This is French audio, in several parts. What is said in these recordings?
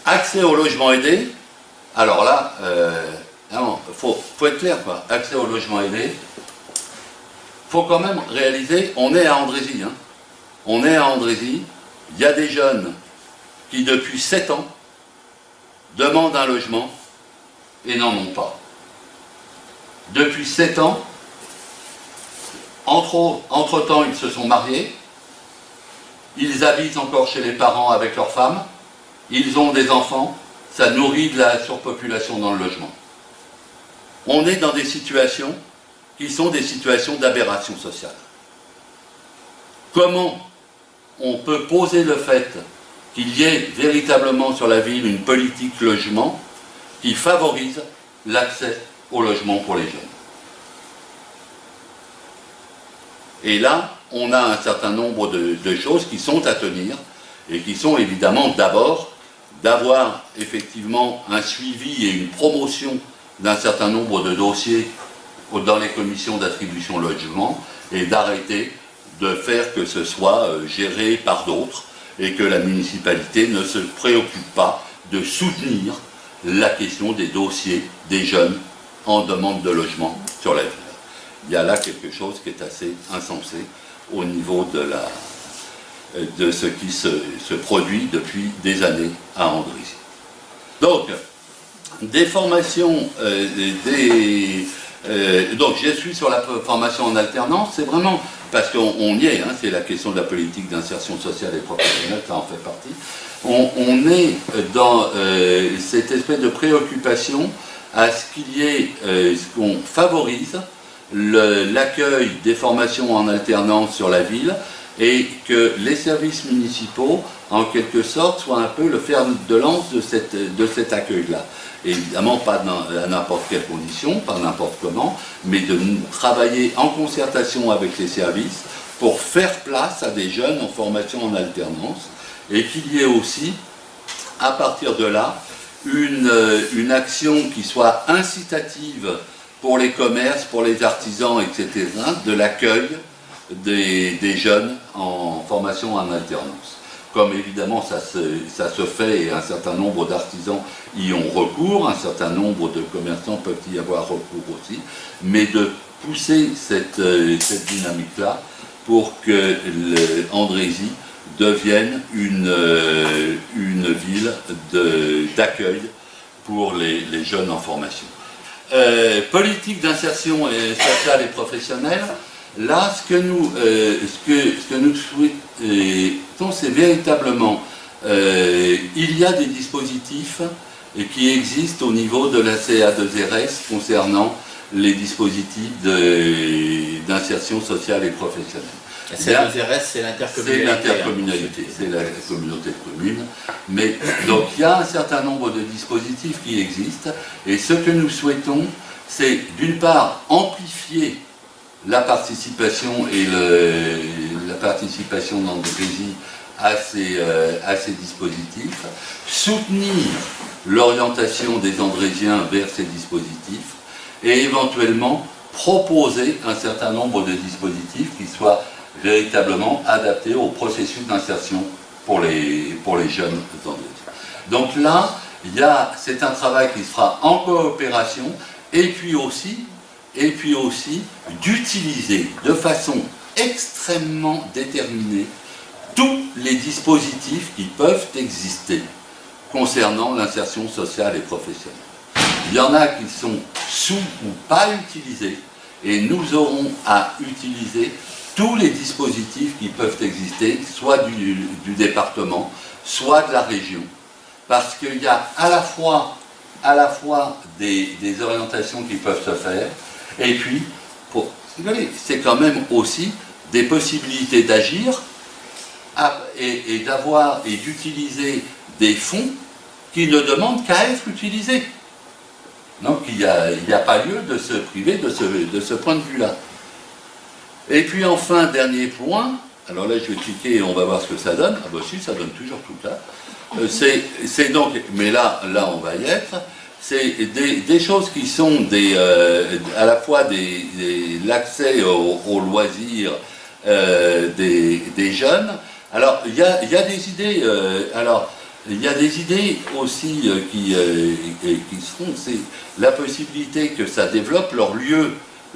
Accès au logement aidé, alors là, faut être clair, quoi. Accès au logement aidé, faut quand même réaliser, on est à Andrézy, hein. On est à Andrézy, il y a des jeunes qui depuis 7 ans demandent un logement et n'en ont pas. Depuis 7 ans, entre-temps ils se sont mariés, ils habitent encore chez les parents avec leurs femmes, ils ont des enfants, ça nourrit de la surpopulation dans le logement. On est dans des situations qui sont des situations d'aberration sociale. Comment on peut poser le fait qu'il y ait véritablement sur la ville une politique logement qui favorise l'accès au logement pour les jeunes? Et là, on a un certain nombre de choses qui sont à tenir et qui sont évidemment d'abord d'avoir effectivement un suivi et une promotion d'un certain nombre de dossiers dans les commissions d'attribution logement et d'arrêter de faire que ce soit géré par d'autres et que la municipalité ne se préoccupe pas de soutenir la question des dossiers des jeunes en demande de logement sur la ville. Il y a là quelque chose qui est assez insensé au niveau de ce qui se produit depuis des années à Andrézy. Donc, des formations, donc je suis sur la formation en alternance, c'est vraiment, parce qu'on y est, hein, c'est la question de la politique d'insertion sociale et professionnelle, ça en fait partie. On est dans cette espèce de préoccupation à ce qu'il y ait, ce qu'on favorise l'accueil des formations en alternance sur la ville et que les services municipaux, en quelque sorte, soient un peu le fer de lance de cet accueil-là. Évidemment, pas à n'importe quelle condition, pas n'importe comment, mais de travailler en concertation avec les services pour faire place à des jeunes en formation en alternance et qu'il y ait aussi, à partir de là, une action qui soit incitative pour les commerces, pour les artisans, etc., de l'accueil des jeunes en formation en alternance. Comme évidemment ça se fait et un certain nombre d'artisans y ont recours, un certain nombre de commerçants peuvent y avoir recours aussi, mais de pousser cette dynamique-là pour que Andrézy devienne une ville d'accueil pour les jeunes en formation. Politique d'insertion sociale et professionnelle, là, ce que nous souhaitons, c'est véritablement, il y a des dispositifs qui existent au niveau de la CA2RS concernant les dispositifs d'insertion sociale et professionnelle. La CA2RS, c'est l'intercommunalité. C'est l'intercommunalité, c'est la communauté de communes. Mais donc il y a un certain nombre de dispositifs qui existent et ce que nous souhaitons, c'est d'une part amplifier la participation et la participation d'Andrézy à ces dispositifs, soutenir l'orientation des Andréziens vers ces dispositifs et éventuellement proposer un certain nombre de dispositifs qui soient véritablement adaptés au processus d'insertion pour les jeunes Andréziens. Donc là, c'est un travail qui se fera en coopération et puis aussi d'utiliser de façon extrêmement déterminée tous les dispositifs qui peuvent exister concernant l'insertion sociale et professionnelle. Il y en a qui sont sous ou pas utilisés et nous aurons à utiliser tous les dispositifs qui peuvent exister, soit du département, soit de la région, parce qu'il y a à la fois des orientations qui peuvent se faire, et puis, c'est quand même aussi des possibilités d'agir et d'utiliser des fonds qui ne demandent qu'à être utilisés. Donc il n'y a pas lieu de se priver de ce point de vue-là. Et puis enfin, dernier point, alors là je vais cliquer et on va voir ce que ça donne. Ah bah si, ça donne toujours tout là. C'est donc, mais là on va y être, c'est des choses qui sont à la fois l'accès aux loisirs des jeunes. Alors il y a des idées, il y a des idées aussi qui seront, c'est la possibilité que ça développe leur lieu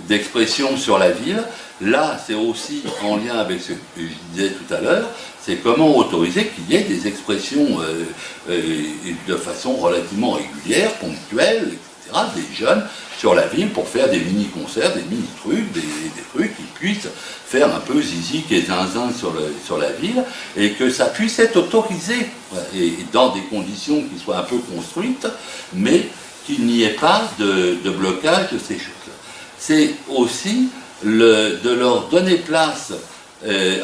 d'expression sur la ville. Là, c'est aussi en lien avec ce que je disais tout à l'heure, c'est comment autoriser qu'il y ait des expressions de façon relativement régulière, ponctuelle, etc., des jeunes sur la ville pour faire des mini-concerts, des mini-trucs, des trucs qui puissent faire un peu zizik et zinzin sur la ville, et que ça puisse être autorisé, et dans des conditions qui soient un peu construites, mais qu'il n'y ait pas de blocage de ces choses-là. C'est aussi de leur donner place,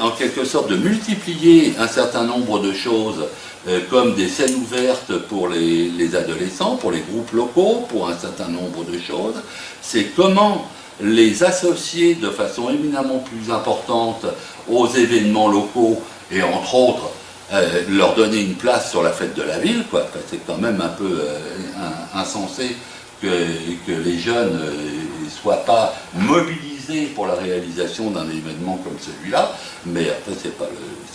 en quelque sorte de multiplier un certain nombre de choses, comme des scènes ouvertes pour les adolescents, pour les groupes locaux, pour un certain nombre de choses. C'est comment les associer de façon éminemment plus importante aux événements locaux, et entre autres, leur donner une place sur la fête de la ville, quoi. Enfin, c'est quand même un peu insensé que les jeunes ne soient pas mobilisés pour la réalisation d'un événement comme celui-là, mais après,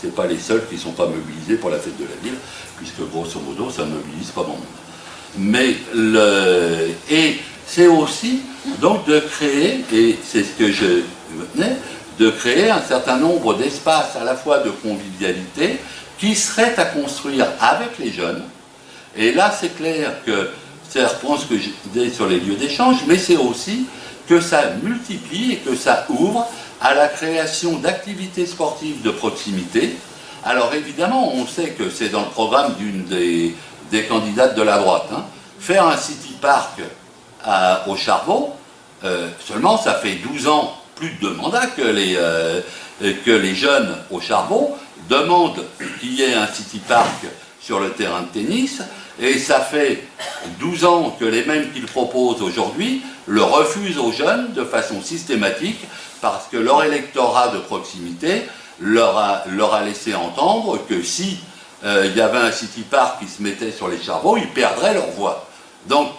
c'est pas les seuls qui ne sont pas mobilisés pour la fête de la ville, puisque grosso modo, ça ne mobilise pas grand monde. Mais et c'est aussi donc de créer, et c'est ce que je venais, de créer un certain nombre d'espaces à la fois de convivialité qui seraient à construire avec les jeunes. Et là, c'est clair que ça reprend ce que je disais sur les lieux d'échange, mais c'est aussi que ça multiplie et que ça ouvre à la création d'activités sportives de proximité. Alors évidemment, on sait que c'est dans le programme d'une des candidates de la droite. Hein. Faire un city park au Charbot, seulement ça fait 12 ans, plus de mandats que les jeunes au Charbot demandent qu'il y ait un city park sur le terrain de tennis, et ça fait 12 ans que les mêmes qu'ils proposent aujourd'hui le refusent aux jeunes de façon systématique, parce que leur électorat de proximité leur a laissé entendre que si il y avait un city park qui se mettait sur les Charbot, ils perdraient leur voix. Donc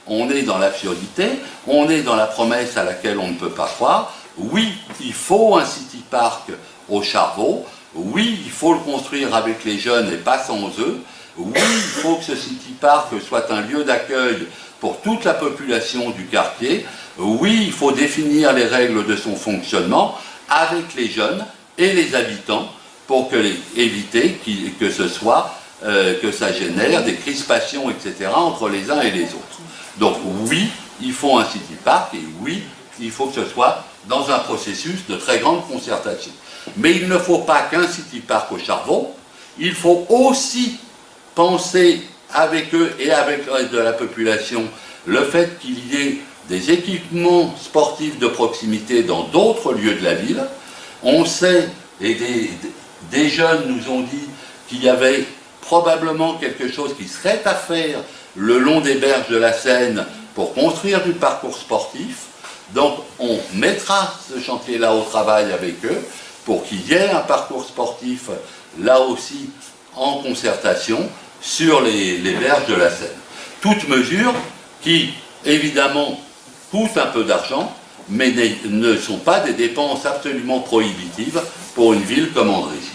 on est dans l'absurdité, on est dans la promesse à laquelle on ne peut pas croire. Oui, il faut un city park au Charbot, oui, il faut le construire avec les jeunes et pas sans eux. Oui, il faut que ce city park soit un lieu d'accueil pour toute la population du quartier. Oui, il faut définir les règles de son fonctionnement avec les jeunes et les habitants pour éviter que ça génère des crispations, etc., entre les uns et les autres. Donc oui, il faut un city park, et oui, il faut que ce soit dans un processus de très grande concertation. Mais il ne faut pas qu'un city park au Charbot, il faut aussi penser avec eux et avec le reste de la population le fait qu'il y ait des équipements sportifs de proximité dans d'autres lieux de la ville. On sait, et des jeunes nous ont dit qu'il y avait probablement quelque chose qui serait à faire le long des berges de la Seine pour construire du parcours sportif. Donc on mettra ce chantier-là au travail avec eux pour qu'il y ait un parcours sportif là aussi en concertation sur les berges de la Seine. Toutes mesures qui, évidemment, coûtent un peu d'argent, mais ne sont pas des dépenses absolument prohibitives pour une ville comme Andrézy.